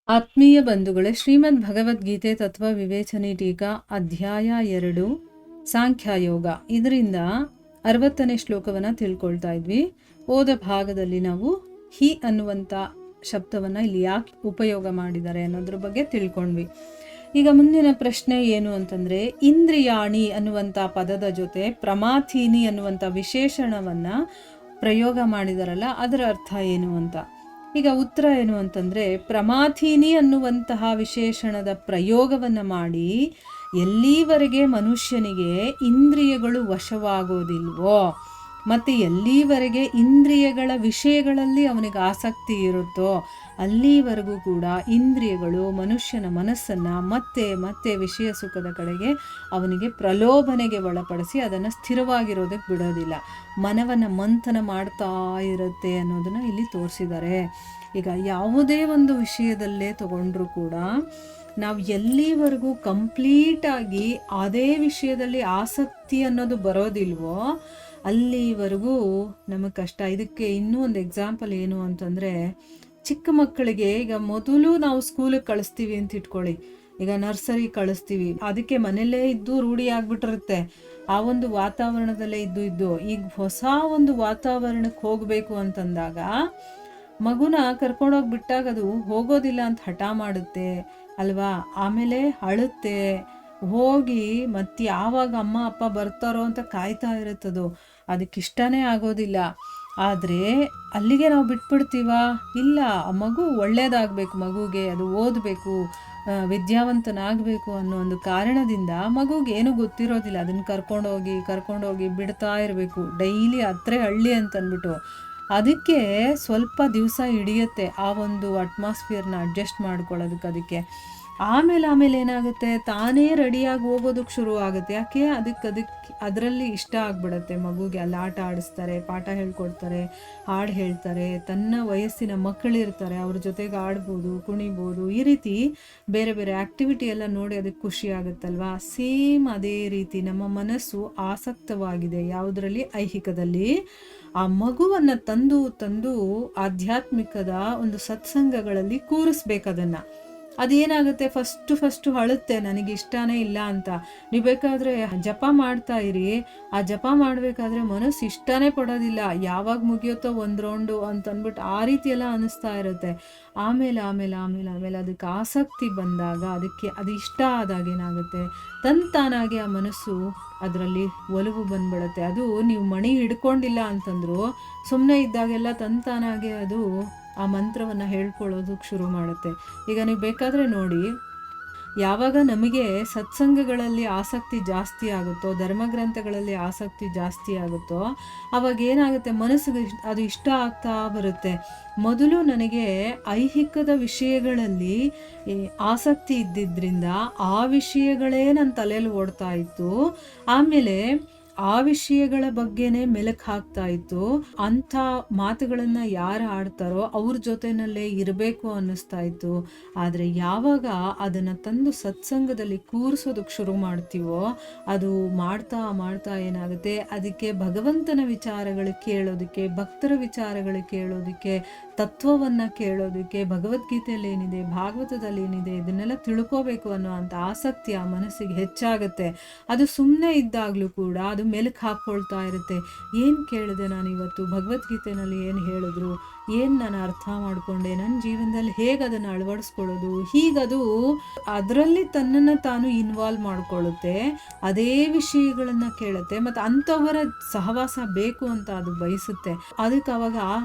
ಆತ್ಮೀಯ ಬಂಧುಗಳೇ, ಶ್ರೀಮದ್ ಭಗವದ್ಗೀತೆ ತತ್ವ ವಿವೇಚನೆ ಟೀಕಾ ಅಧ್ಯಾಯ 2 ಸಾಂಖ್ಯಯೋಗ. ಇದರಿಂದ 60ನೇ ಶ್ಲೋಕವನ್ನು ತಿಳ್ಕೊಳ್ತಾ ಇದ್ವಿ. ಓದ ಭಾಗದಲ್ಲಿ ನಾವು ಹಿ ಅನ್ನುವಂಥ ಶಬ್ದವನ್ನು ಇಲ್ಲಿ ಯಾಕೆ ಉಪಯೋಗ ಮಾಡಿದ್ದಾರೆ ಅನ್ನೋದ್ರ ಬಗ್ಗೆ ತಿಳ್ಕೊಂಡ್ವಿ. ಈಗ ಮುಂದಿನ ಪ್ರಶ್ನೆ ಏನು ಅಂತಂದರೆ, ಇಂದ್ರಿಯಾಣಿ ಅನ್ನುವಂಥ ಪದದ ಜೊತೆ ಪ್ರಮಾಥೀನಿ ಅನ್ನುವಂಥ ವಿಶೇಷಣವನ್ನು ಪ್ರಯೋಗ ಮಾಡಿದಾರಲ್ಲ, ಅದರ ಅರ್ಥ ಏನು ಅಂತ. ಈಗ ಉತ್ತರ ಏನು ಅಂತಂದರೆ, ಪ್ರಮಾಥೀನಿ ಅನ್ನುವಂತಹ ವಿಶೇಷಣದ ಪ್ರಯೋಗವನ್ನು ಮಾಡಿ ಎಲ್ಲಿವರೆಗೆ ಮನುಷ್ಯನಿಗೆ ಇಂದ್ರಿಯಗಳು ವಶವಾಗೋದಿಲ್ವೋ ಮತ್ತು ಎಲ್ಲಿವರೆಗೆ ಇಂದ್ರಿಯಗಳ ವಿಷಯಗಳಲ್ಲಿ ಅವನಿಗೆ ಆಸಕ್ತಿ ಇರುತ್ತೋ ಅಲ್ಲಿವರೆಗೂ ಕೂಡ ಇಂದ್ರಿಯಗಳು ಮನುಷ್ಯನ ಮನಸ್ಸನ್ನು ಮತ್ತೆ ಮತ್ತೆ ವಿಷಯ ಸುಖದ ಕಡೆಗೆ ಅವನಿಗೆ ಪ್ರಲೋಭನೆಗೆ ಒಳಪಡಿಸಿ ಅದನ್ನು ಸ್ಥಿರವಾಗಿರೋದಕ್ಕೆ ಬಿಡೋದಿಲ್ಲ, ಮನವನ್ನು ಮಂಥನ ಮಾಡ್ತಾ ಇರುತ್ತೆ ಅನ್ನೋದನ್ನು ಇಲ್ಲಿ ತೋರಿಸಿದ್ದಾರೆ. ಈಗ ಯಾವುದೇ ಒಂದು ವಿಷಯದಲ್ಲೇ ತಗೊಂಡ್ರೂ ಕೂಡ ನಾವು ಎಲ್ಲಿವರೆಗೂ ಕಂಪ್ಲೀಟಾಗಿ ಅದೇ ವಿಷಯದಲ್ಲಿ ಆಸಕ್ತಿ ಅನ್ನೋದು ಬರೋದಿಲ್ವೋ ಅಲ್ಲಿವರೆಗೂ ನಮಗೆ ಕಷ್ಟ. ಇದಕ್ಕೆ ಇನ್ನೂ ಒಂದು ಎಕ್ಸಾಂಪಲ್ ಏನು ಅಂತಂದರೆ, ಚಿಕ್ಕ ಮಕ್ಕಳಿಗೆ ಈಗ ಮೊದಲು ನಾವು ಸ್ಕೂಲಿಗೆ ಕಳಿಸ್ತೀವಿ ಅಂತ ಇಟ್ಕೊಳ್ಳಿ, ಈಗ ನರ್ಸರಿ ಕಳಿಸ್ತೀವಿ, ಅದಕ್ಕೆ ಮನೆಯಲ್ಲೇ ಇದ್ದು ರೂಢಿ ಆಗ್ಬಿಟ್ಟಿರುತ್ತೆ, ಆ ಒಂದು ವಾತಾವರಣದಲ್ಲೇ ಇದ್ದು ಈಗ ಹೊಸ ಒಂದು ವಾತಾವರಣಕ್ಕೆ ಹೋಗಬೇಕು ಅಂತಂದಾಗ ಮಗುನ ಕರ್ಕೊಂಡೋಗಿ ಬಿಟ್ಟಾಗ ಅದು ಹೋಗೋದಿಲ್ಲ ಅಂತ ಹಠ ಮಾಡುತ್ತೆ ಅಲ್ವಾ, ಆಮೇಲೆ ಅಳುತ್ತೆ, ಹೋಗಿ ಮತ್ತೆ ಯಾವಾಗ ಅಮ್ಮ ಅಪ್ಪ ಬರ್ತಾರೋ ಅಂತ ಕಾಯ್ತಾ ಇರುತ್ತದು, ಅದಕ್ಕಿಷ್ಟನೇ ಆಗೋದಿಲ್ಲ. ಆದರೆ ಅಲ್ಲಿಗೆ ನಾವು ಬಿಟ್ಬಿಡ್ತೀವ? ಇಲ್ಲ, ಆ ಮಗು ಒಳ್ಳೇದಾಗಬೇಕು, ಮಗುಗೆ ಅದು ಓದಬೇಕು, ವಿದ್ಯಾವಂತನಾಗಬೇಕು ಅನ್ನೋ ಒಂದು ಕಾರಣದಿಂದ ಮಗುಗೆ ಏನೂ ಗೊತ್ತಿರೋದಿಲ್ಲ, ಅದನ್ನು ಕರ್ಕೊಂಡೋಗಿ ಬಿಡ್ತಾ ಇರಬೇಕು ಡೈಲಿ. ಹತ್ರ ಹಳ್ಳಿ ಅಂತಂದ್ಬಿಟ್ಟು ಅದಕ್ಕೆ ಸ್ವಲ್ಪ ದಿವಸ ಹಿಡಿಯುತ್ತೆ ಆ ಒಂದು ಅಟ್ಮಾಸ್ಫಿಯರ್ನ ಅಡ್ಜಸ್ಟ್ ಮಾಡ್ಕೊಳ್ಳೋದಕ್ಕೆ. ಅದಕ್ಕೆ ಆಮೇಲೆ ಏನಾಗುತ್ತೆ, ತಾನೇ ರೆಡಿಯಾಗಿ ಹೋಗೋದಕ್ಕೆ ಶುರು ಆಗುತ್ತೆ. ಯಾಕೆ? ಅದರಲ್ಲಿ ಇಷ್ಟ ಆಗ್ಬಿಡುತ್ತೆ ಮಗುಗೆ. ಅಲ್ಲಿ ಆಟ ಆಡಿಸ್ತಾರೆ, ಪಾಠ ಹೇಳ್ಕೊಡ್ತಾರೆ, ಹಾಡು ಹೇಳ್ತಾರೆ, ತನ್ನ ವಯಸ್ಸಿನ ಮಕ್ಕಳಿರ್ತಾರೆ, ಅವ್ರ ಜೊತೆಗೆ ಆಡ್ಬೋದು, ಕುಣಿಬೋದು, ಈ ರೀತಿ ಬೇರೆ ಬೇರೆ ಆ್ಯಕ್ಟಿವಿಟಿ ಎಲ್ಲ ನೋಡಿ ಅದಕ್ಕೆ ಖುಷಿ ಆಗುತ್ತಲ್ವಾ. ಸೇಮ್ ಅದೇ ರೀತಿ ನಮ್ಮ ಮನಸ್ಸು ಆಸಕ್ತವಾಗಿದೆ ಯಾವುದರಲ್ಲಿ? ಐಹಿಕದಲ್ಲಿ. ಆ ಮಗುವನ್ನು ತಂದು ಆಧ್ಯಾತ್ಮಿಕದ ಒಂದು ಸತ್ಸಂಗಗಳಲ್ಲಿ ಕೂರಿಸ್ಬೇಕದನ್ನು. ಅದೇನಾಗುತ್ತೆ, ಫಸ್ಟು ಅಳುತ್ತೆ, ನನಗೆ ಇಷ್ಟನೇ ಇಲ್ಲ ಅಂತ. ನೀವು ಬೇಕಾದರೆ ಜಪ ಮಾಡ್ತಾ ಇರಿ, ಆ ಜಪ ಮಾಡಬೇಕಾದ್ರೆ ಮನಸ್ಸು ಇಷ್ಟನೇ ಪಡೋದಿಲ್ಲ, ಯಾವಾಗ ಮುಗಿಯುತ್ತೋ ಒಂದು ರೌಂಡು ಅಂತಂದ್ಬಿಟ್ಟು ಆ ರೀತಿ ಎಲ್ಲ ಅನ್ನಿಸ್ತಾ ಇರುತ್ತೆ. ಆಮೇಲೆ ಅದಕ್ಕೆ ಆಸಕ್ತಿ ಬಂದಾಗ, ಅದಕ್ಕೆ ಅದು ಇಷ್ಟ ಆದಾಗ ಏನಾಗುತ್ತೆ, ತಾನಾಗೆ ಆ ಮನಸ್ಸು ಅದರಲ್ಲಿ ಒಲವು ಬಂದ್ಬಿಡುತ್ತೆ. ಅದು ನೀವು ಮಣಿ ಹಿಡ್ಕೊಂಡಿಲ್ಲ ಅಂತಂದ್ರು ಸುಮ್ಮನೆ ಇದ್ದಾಗೆಲ್ಲ ತಾನಾಗೆ ಅದು ಆ ಮಂತ್ರವನ್ನು ಹೇಳ್ಕೊಳ್ಳೋದಕ್ಕೆ ಶುರು ಮಾಡುತ್ತೆ. ಈಗ ನೀವು ಬೇಕಾದರೆ ನೋಡಿ, ಯಾವಾಗ ನಮಗೆ ಸತ್ಸಂಗಗಳಲ್ಲಿ ಆಸಕ್ತಿ ಜಾಸ್ತಿ ಆಗುತ್ತೋ, ಧರ್ಮಗ್ರಂಥಗಳಲ್ಲಿ ಆಸಕ್ತಿ ಜಾಸ್ತಿ ಆಗುತ್ತೋ, ಅವಾಗ ಏನಾಗುತ್ತೆ, ಮನಸ್ಸಿಗೆ ಅದು ಇಷ್ಟ ಆಗ್ತಾ ಬರುತ್ತೆ. ಮೊದಲು ನನಗೆ ಐಹಿಕದ ವಿಷಯಗಳಲ್ಲಿ ಆಸಕ್ತಿ ಇದ್ದಿದ್ದರಿಂದ ಆ ವಿಷಯಗಳೇ ನನ್ನ ತಲೆಯಲ್ಲಿ ಓಡ್ತಾ ಇತ್ತು. ಆಮೇಲೆ ಆ ವಿಷಯಗಳ ಬಗ್ಗೆನೇ ಮೆಲುಕು ಹಾಕ್ತಾ ಇತ್ತು. ಅಂಥ ಮಾತುಗಳನ್ನು ಯಾರು ಆಡ್ತಾರೋ ಅವ್ರ ಜೊತೆಯಲ್ಲೇ ಇರಬೇಕು ಅನ್ನಿಸ್ತಾ ಇತ್ತು. ಆದರೆ ಯಾವಾಗ ಅದನ್ನು ತಂದು ಸತ್ಸಂಗದಲ್ಲಿ ಕೂರಿಸೋದಕ್ಕೆ ಶುರು ಮಾಡ್ತೀವೋ, ಅದು ಮಾಡ್ತಾ ಏನಾಗುತ್ತೆ, ಅದಕ್ಕೆ ಭಗವಂತನ ವಿಚಾರಗಳು ಕೇಳೋದಕ್ಕೆ, ಭಕ್ತರ ವಿಚಾರಗಳು ಕೇಳೋದಕ್ಕೆ, ತತ್ವವನ್ನು ಕೇಳೋದಕ್ಕೆ, ಭಗವದ್ಗೀತೆಯಲ್ಲಿ ಏನಿದೆ, ಭಾಗವತದಲ್ಲಿ ಏನಿದೆ, ಇದನ್ನೆಲ್ಲ ತಿಳ್ಕೋಬೇಕು ಅನ್ನೋ ಅಂಥ ಆಸಕ್ತಿ ಆ ಮನಸ್ಸಿಗೆ ಹೆಚ್ಚಾಗುತ್ತೆ. ಅದು ಸುಮ್ಮನೆ ಇದ್ದಾಗಲೂ ಕೂಡ ಅದು ಮೆಲುಕು ಹಾಕ್ಕೊಳ್ತಾ ಇರುತ್ತೆ. ಏನು ಕೇಳಿದೆ ನಾನು ಇವತ್ತು, ಭಗವದ್ಗೀತೆಯಲ್ಲಿ ಏನು ಹೇಳಿದ್ರು, ಏನು ನಾನು ಅರ್ಥ ಮಾಡಿಕೊಂಡೆ, ನನ್ನ ಜೀವನದಲ್ಲಿ ಹೇಗೆ ಅದನ್ನು ಅಳವಡಿಸ್ಕೊಳ್ಳೋದು, ಹೀಗದು ಅದರಲ್ಲಿ ತನ್ನನ್ನು ತಾನು ಇನ್ವಾಲ್ವ್ ಮಾಡಿಕೊಳ್ಳುತ್ತೆ, ಅದೇ ವಿಷಯಗಳನ್ನು ಕೇಳುತ್ತೆ, ಮತ್ತು ಅಂಥವರ ಸಹವಾಸ ಬೇಕು ಅಂತ ಅದು ಬಯಸುತ್ತೆ. ಅದಕ್ಕೆ ಅವಾಗ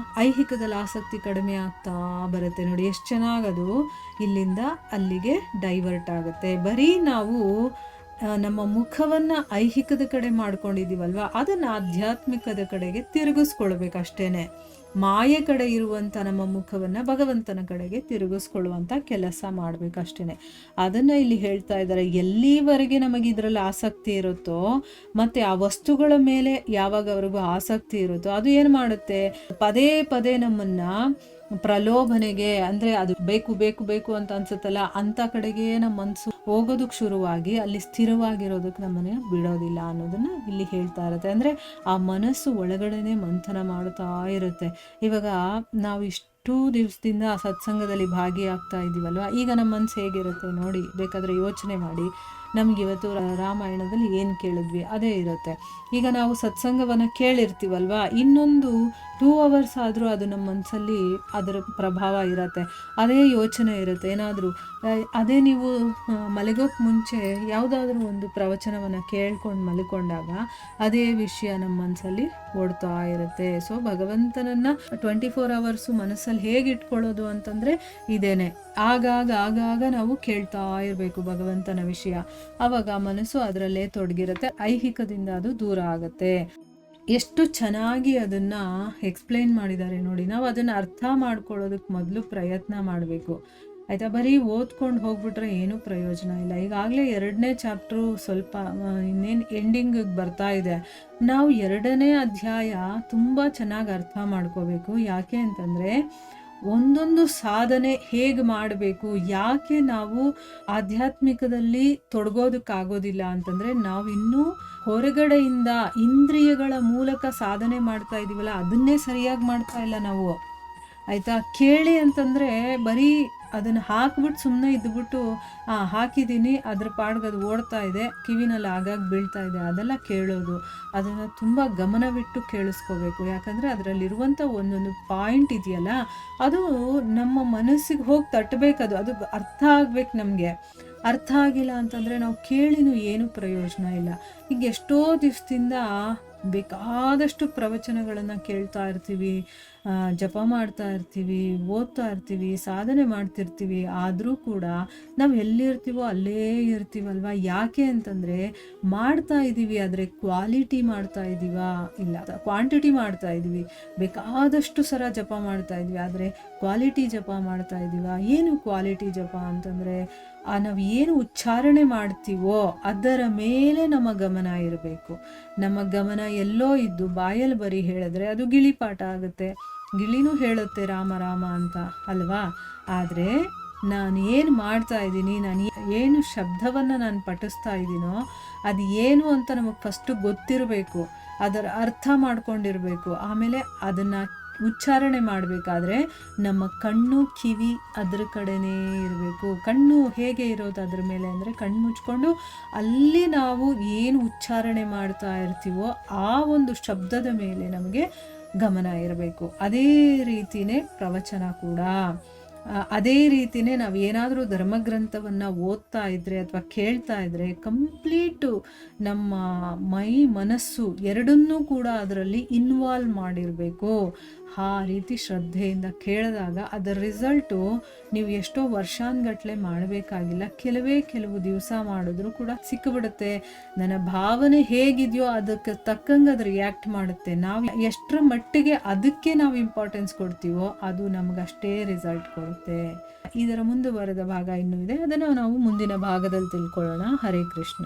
ಐಹಿಕದಲ್ಲಿ ಆಸಕ್ತಿ ಕಡಿಮೆ ಆಗ್ತಾ ಬರುತ್ತೆ. ನೋಡಿ ಎಷ್ಟು ಚೆನ್ನಾಗದು ಇಲ್ಲಿಂದ ಅಲ್ಲಿಗೆ ಡೈವರ್ಟ್ ಆಗುತ್ತೆ. ಬರೀ ನಾವು ನಮ್ಮ ಮುಖವನ್ನು ಐಹಿಕದ ಕಡೆ ಮಾಡ್ಕೊಂಡಿದ್ದೀವಲ್ವ, ಅದನ್ನು ಆಧ್ಯಾತ್ಮಿಕದ ಕಡೆಗೆ ತಿರುಗಿಸ್ಕೊಳ್ಬೇಕಷ್ಟೇ. ಮಾಯೆ ಕಡೆ ಇರುವಂಥ ನಮ್ಮ ಮುಖವನ್ನು ಭಗವಂತನ ಕಡೆಗೆ ತಿರುಗಿಸ್ಕೊಳ್ಳುವಂಥ ಕೆಲಸ ಮಾಡಬೇಕಷ್ಟೇ. ಅದನ್ನು ಇಲ್ಲಿ ಹೇಳ್ತಾ ಇದ್ದಾರೆ. ಎಲ್ಲಿವರೆಗೆ ನಮಗೆ ಇದರಲ್ಲಿ ಆಸಕ್ತಿ ಇರುತ್ತೋ ಮತ್ತು ಆ ವಸ್ತುಗಳ ಮೇಲೆ ಯಾವಾಗವರೆಗೂ ಆಸಕ್ತಿ ಇರುತ್ತೋ ಅದು ಏನು ಮಾಡುತ್ತೆ, ಪದೇ ನಮ್ಮನ್ನು ಪ್ರಲೋಭನೆಗೆ, ಅಂದರೆ ಅದು ಬೇಕು ಅಂತ ಅನ್ಸುತ್ತಲ್ಲ, ಅಂಥ ಕಡೆಗೆ ನಮ್ಮ ಮನಸ್ಸು ಹೋಗೋದಕ್ಕೆ ಶುರುವಾಗಿ ಅಲ್ಲಿ ಸ್ಥಿರವಾಗಿರೋದಕ್ಕೆ ನಮ್ಮನ್ನು ಬಿಡೋದಿಲ್ಲ ಅನ್ನೋದನ್ನು ಇಲ್ಲಿ ಹೇಳ್ತಾ ಇರುತ್ತೆ. ಅಂದರೆ ಆ ಮನಸ್ಸು ಒಳಗಡೆನೆ ಮಂಥನ ಮಾಡ್ತಾ ಇರುತ್ತೆ. ಇವಾಗ ನಾವು ಎಷ್ಟು ದಿವಸದಿಂದ ಆ ಸತ್ಸಂಗದಲ್ಲಿ ಭಾಗಿಯಾಗ್ತಾ ಇದ್ದೀವಲ್ವ, ಈಗ ನಮ್ಮ ಮನಸ್ಸು ಹೇಗಿರುತ್ತೆ ನೋಡಿ, ಬೇಕಾದರೆ ಯೋಚನೆ ಮಾಡಿ. ನಮ್ಗೆ ಇವತ್ತು ರಾಮಾಯಣದಲ್ಲಿ ಏನು ಕೇಳಿದ್ವಿ ಅದೇ ಇರುತ್ತೆ. ಈಗ ನಾವು ಸತ್ಸಂಗವನ್ನು ಕೇಳಿರ್ತೀವಲ್ವ, ಇನ್ನೊಂದು 2 hours ಆದರೂ ಅದು ನಮ್ಮ ಮನಸ್ಸಲ್ಲಿ ಅದರ ಪ್ರಭಾವ ಇರುತ್ತೆ, ಅದೇ ಯೋಚನೆ ಇರುತ್ತೆ. ಏನಾದರೂ ಅದೇ ನೀವು ಮಲಗೋಕ್ಕೆ ಮುಂಚೆ ಯಾವುದಾದ್ರೂ ಒಂದು ಪ್ರವಚನವನ್ನು ಕೇಳ್ಕೊಂಡು ಮಲ್ಕೊಂಡಾಗ ಅದೇ ವಿಷಯ ನಮ್ಮ ಮನಸ್ಸಲ್ಲಿ ಓಡ್ತಾ ಇರುತ್ತೆ. ಸೊ ಭಗವಂತನನ್ನು 24 hours ಮನಸ್ಸಲ್ಲಿ ಹೇಗೆ ಇಟ್ಕೊಳ್ಳೋದು ಅಂತಂದರೆ ಇದೇನೆ, ಆಗಾಗ ನಾವು ಕೇಳ್ತಾ ಇರಬೇಕು ಭಗವಂತನ ವಿಷಯ. ಆವಾಗ ಮನಸ್ಸು ಅದರಲ್ಲೇ ತೊಡಗಿರುತ್ತೆ, ಐಹಿಕದಿಂದ ಅದು ದೂರ ಆಗುತ್ತೆ. ಎಷ್ಟು ಚೆನ್ನಾಗಿ ಅದನ್ನು ಎಕ್ಸ್ಪ್ಲೇನ್ ಮಾಡಿದ್ದಾರೆ ನೋಡಿ. ನಾವು ಅದನ್ನು ಅರ್ಥ ಮಾಡ್ಕೊಳ್ಳೋದಕ್ಕೆ ಮೊದಲು ಪ್ರಯತ್ನ ಮಾಡಬೇಕು ಆಯಿತಾ. ಬರೀ ಓದ್ಕೊಂಡು ಹೋಗ್ಬಿಟ್ರೆ ಏನೂ ಪ್ರಯೋಜನ ಇಲ್ಲ. ಈಗಾಗಲೇ 2ನೇ ಚಾಪ್ಟ್ರು ಸ್ವಲ್ಪ ಇನ್ನೇನು ಎಂಡಿಂಗಿಗೆ ಬರ್ತಾ ಇದೆ. ನಾವು 2ನೇ ಅಧ್ಯಾಯ ತುಂಬ ಚೆನ್ನಾಗಿ ಅರ್ಥ ಮಾಡ್ಕೋಬೇಕು. ಯಾಕೆ ಅಂತಂದರೆ ಒಂದೊಂದು ಸಾಧನೆ ಹೇಗೆ ಮಾಡಬೇಕು, ಯಾಕೆ ನಾವು ಆಧ್ಯಾತ್ಮಿಕದಲ್ಲಿ ತೊಡಗೋದಕ್ಕಾಗೋದಿಲ್ಲ ಅಂತಂದರೆ ನಾವು ಇನ್ನೂ ಹೊರಗಡೆಯಿಂದ ಇಂದ್ರಿಯಗಳ ಮೂಲಕ ಸಾಧನೆ ಮಾಡ್ತಾ ಇದ್ದೀವಲ್ಲ, ಅದನ್ನೇ ಸರಿಯಾಗಿ ಮಾಡ್ತಾ ಇಲ್ಲ ನಾವು ಆಯಿತಾ. ಕೇಳಿ ಅಂತಂದರೆ ಬರೀ ಅದನ್ನು ಹಾಕ್ಬಿಟ್ಟು ಸುಮ್ಮನೆ ಇದ್ಬಿಟ್ಟು ಹಾಕಿದ್ದೀನಿ, ಅದ್ರ ಪಾಡ್ಗೆ ಅದು ಓಡ್ತಾ ಇದೆ, ಕಿವಿನಲ್ಲಿ ಆಗಾಗ ಬೀಳ್ತಾ ಇದೆ, ಅದೆಲ್ಲ ಕೇಳೋದು. ಅದನ್ನು ತುಂಬ ಗಮನವಿಟ್ಟು ಕೇಳಿಸ್ಕೋಬೇಕು. ಯಾಕಂದರೆ ಅದರಲ್ಲಿರುವಂಥ ಒಂದೊಂದು ಪಾಯಿಂಟ್ ಇದೆಯಲ್ಲ, ಅದು ನಮ್ಮ ಮನಸ್ಸಿಗೆ ಹೋಗಿ ತಟ್ಟಬೇಕದು, ಅದು ಅರ್ಥ ಆಗ್ಬೇಕು ನಮಗೆ. ಅರ್ಥ ಆಗಿಲ್ಲ ಅಂತಂದರೆ ನಾವು ಕೇಳಿನೂ ಏನೂ ಪ್ರಯೋಜನ ಇಲ್ಲ. ಈಗ ಎಷ್ಟೋ ದಿವಸದಿಂದ ಬೇಕಾದಷ್ಟು ಪ್ರವಚನಗಳನ್ನು ಕೇಳ್ತಾ ಇರ್ತೀವಿ, ಜಪ ಮಾಡ್ತಾ ಇರ್ತೀವಿ, ಓದ್ತಾ ಇರ್ತೀವಿ, ಸಾಧನೆ ಮಾಡ್ತಿರ್ತೀವಿ. ಆದರೂ ಕೂಡ ನಾವು ಎಲ್ಲಿರ್ತೀವೋ ಅಲ್ಲೇ ಇರ್ತೀವಲ್ವ. ಯಾಕೆ ಅಂತಂದರೆ ಮಾಡ್ತಾ ಇದ್ದೀವಿ, ಆದರೆ ಕ್ವಾಲಿಟಿ ಮಾಡ್ತಾ ಇದ್ದೀವಾ ಇಲ್ಲ, ಕ್ವಾಂಟಿಟಿ ಮಾಡ್ತಾ ಇದ್ದೀವಿ. ಬೇಕಾದಷ್ಟು ಸಲ ಜಪ ಮಾಡ್ತಾ ಇದ್ವಿ, ಆದರೆ ಕ್ವಾಲಿಟಿ ಜಪ ಮಾಡ್ತಾ ಇದ್ದೀವಾ? ಏನು ಕ್ವಾಲಿಟಿ ಜಪ ಅಂತಂದರೆ ನಾವು ಏನು ಉಚ್ಚಾರಣೆ ಮಾಡ್ತೀವೋ ಅದರ ಮೇಲೆ ನಮ್ಮ ಗಮನ ಇರಬೇಕು. ನಮ್ಮ ಗಮನ ಎಲ್ಲೋ ಇದ್ದು ಬಾಯಲ್ಲಿ ಬರೀ ಹೇಳಿದ್ರೆ ಅದು ಗಿಳಿಪಾಠ ಆಗುತ್ತೆ. ಗಿಳಿನೂ ಹೇಳುತ್ತೆ ರಾಮ ರಾಮ ಅಂತ ಅಲ್ವಾ. ಆದರೆ ನಾನು ಏನು ಮಾಡ್ತಾ ಇದ್ದೀನಿ, ನಾನು ಏನು ಶಬ್ದವನ್ನು ನಾನು ಪಠಿಸ್ತಾ ಇದ್ದೀನೋ ಅದು ಏನು ಅಂತ ನಮಗೆ ಫಸ್ಟು ಗೊತ್ತಿರಬೇಕು, ಅದರ ಅರ್ಥ ಮಾಡ್ಕೊಂಡಿರಬೇಕು. ಆಮೇಲೆ ಅದನ್ನು ಉಚ್ಚಾರಣೆ ಮಾಡಬೇಕಾದ್ರೆ ನಮ್ಮ ಕಣ್ಣು ಕಿವಿ ಅದ್ರ ಕಡೆನೇ ಇರಬೇಕು. ಕಣ್ಣು ಹೇಗೆ ಇರೋದು ಅದ್ರ ಮೇಲೆ ಅಂದರೆ ಕಣ್ಣು ಮುಚ್ಕೊಂಡು ಅಲ್ಲಿ ನಾವು ಏನು ಉಚ್ಚಾರಣೆ ಮಾಡ್ತಾ ಇರ್ತೀವೋ ಆ ಒಂದು ಶಬ್ದದ ಮೇಲೆ ನಮಗೆ ಗಮನ ಇರಬೇಕು. ಅದೇ ರೀತಿಯೇ ಪ್ರವಚನ ಕೂಡ. ಅದೇ ರೀತಿಯೇ ನಾವು ಏನಾದರೂ ಧರ್ಮಗ್ರಂಥವನ್ನು ಓದ್ತಾ ಇದ್ದರೆ ಅಥವಾ ಕೇಳ್ತಾ ಇದ್ದರೆ ಕಂಪ್ಲೀಟು ನಮ್ಮ ಮನಸ್ಸು ಎರಡನ್ನೂ ಕೂಡ ಅದರಲ್ಲಿ ಇನ್ವಾಲ್ವ್ ಮಾಡಿರಬೇಕು. ಆ ರೀತಿ ಶ್ರದ್ಧೆಯಿಂದ ಕೇಳಿದಾಗ ಅದರ ರಿಸಲ್ಟು ನೀವು ಎಷ್ಟೋ ವರ್ಷಾನುಗಟ್ಟಲೆ ಮಾಡಬೇಕಾಗಿಲ್ಲ, ಕೆಲವು ದಿವಸ ಮಾಡಿದ್ರೂ ಕೂಡ ಸಿಕ್ಕಿಬಿಡುತ್ತೆ. ನನ್ನ ಭಾವನೆ ಹೇಗಿದೆಯೋ ಅದಕ್ಕೆ ತಕ್ಕಂಗೆ ಅದು ರಿಯಾಕ್ಟ್ ಮಾಡುತ್ತೆ. ನಾವು ಎಷ್ಟರ ಮಟ್ಟಿಗೆ ಅದಕ್ಕೆ ನಾವು ಇಂಪಾರ್ಟೆನ್ಸ್ ಕೊಡ್ತೀವೋ ಅದು ನಮಗಷ್ಟೇ ರಿಸಲ್ಟ್ ಕೊಡುತ್ತೆ. ಇದರ ಮುಂದುವರೆದ ಭಾಗ ಇನ್ನೂ ಇದೆ, ಅದನ್ನು ನಾವು ಮುಂದಿನ ಭಾಗದಲ್ಲಿ ತಿಳ್ಕೊಳ್ಳೋಣ. ಹರೇ ಕೃಷ್ಣ.